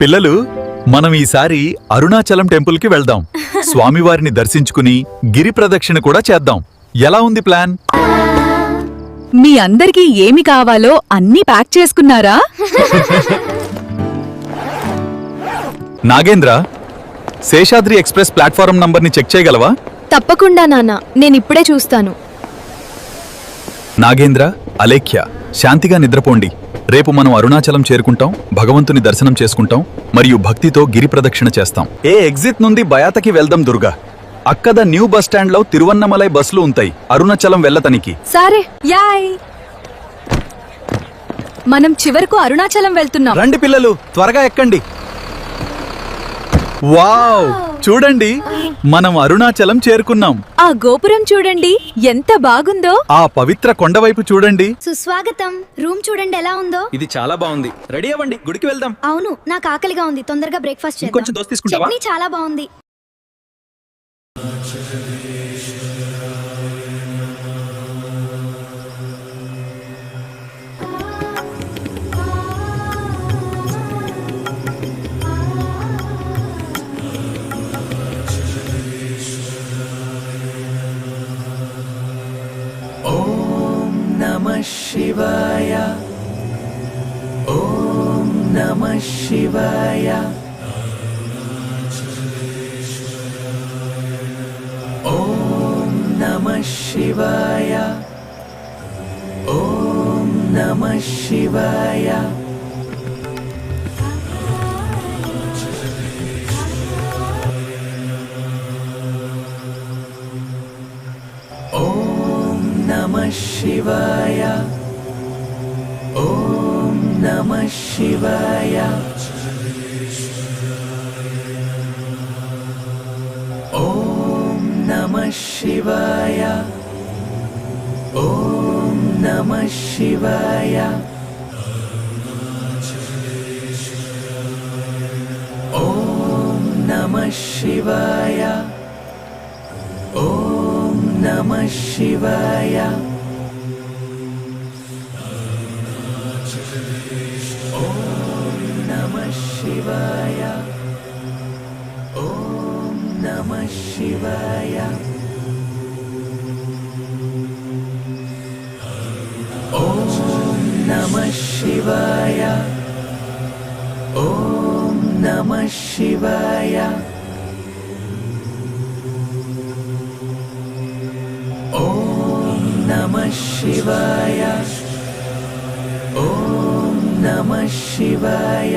పిల్లలు, మనం ఈసారి అరుణాచలం టెంపుల్కి వెళ్దాం. స్వామివారిని దర్శించుకుని గిరి ప్రదక్షిణ కూడా చేద్దాం. ఎలా ఉంది ప్లాన్? మీ అందరికీ ఏమి కావాలో అన్నీ ప్యాక్ చేసుకున్నారా? నాగేంద్ర, శేషాద్రి ఎక్స్ప్రెస్ ప్లాట్ఫారం నంబర్ని చెక్ చేయగలవా? తప్పకుండా నాన్న, నేనిప్పుడే చూస్తాను. నాగేంద్ర, అలేఖ్య, శాంతిగా నిద్రపోండి. రేపు మనం అరుణాచలం చేరుకుంటాం, భగవంతుని దర్శనం చేసుకుంటాం మరియు భక్తితో గిరి ప్రదక్షిణ చేస్తాం. ఏ ఎగ్జిట్ నుండి బయాతకి వెళ్దాం దుర్గా. అక్కద న్యూ బస్ స్టాండ్ లో తిరువన్నమలై బస్సులు ఉంటాయి అరుణాచలం వెళ్ళతనికి. సరే, యాయ్. మనం చివరకు అరుణాచలం వెళ్తున్నాం. రండి పిల్లలు, త్వరగా ఎక్కండి. వావ్, చూడండి, మనం అరుణాచలం చేరుకున్నాం. ఆ గోపురం చూడండి, ఎంత బాగుందో. ఆ పవిత్ర కొండవైపు చూడండి. సుస్వాగతం. రూమ్ చూడండి ఎలా ఉందో. ఇది చాలా బాగుంది. రెడీ అవ్వండి, గుడికి వెళ్దాం. అవును, నాకు ఆకలిగా ఉంది. తొందరగా బ్రేక్ఫాస్ట్ చేద్దాం. కొంచెం దోస్త్ తీసుకుంటావా? చట్నీ చాలా బాగుంది. శివాయ ఓం నమః శివాయ ఓం నమః శివాయ ఓం నమః శివాయ ఓం నమః శివాయ ఓం నమః శివాయ ఓం నమః శివాయ ఓం నమః శివాయ ఓం నమః శివాయ ఓం నమః శివాయ శివాయ ఓం నమః శివాయ ఓం నమః శివాయ ఓం నమః శివాయ ఓం నమః శివాయ ఓం నమః శివాయ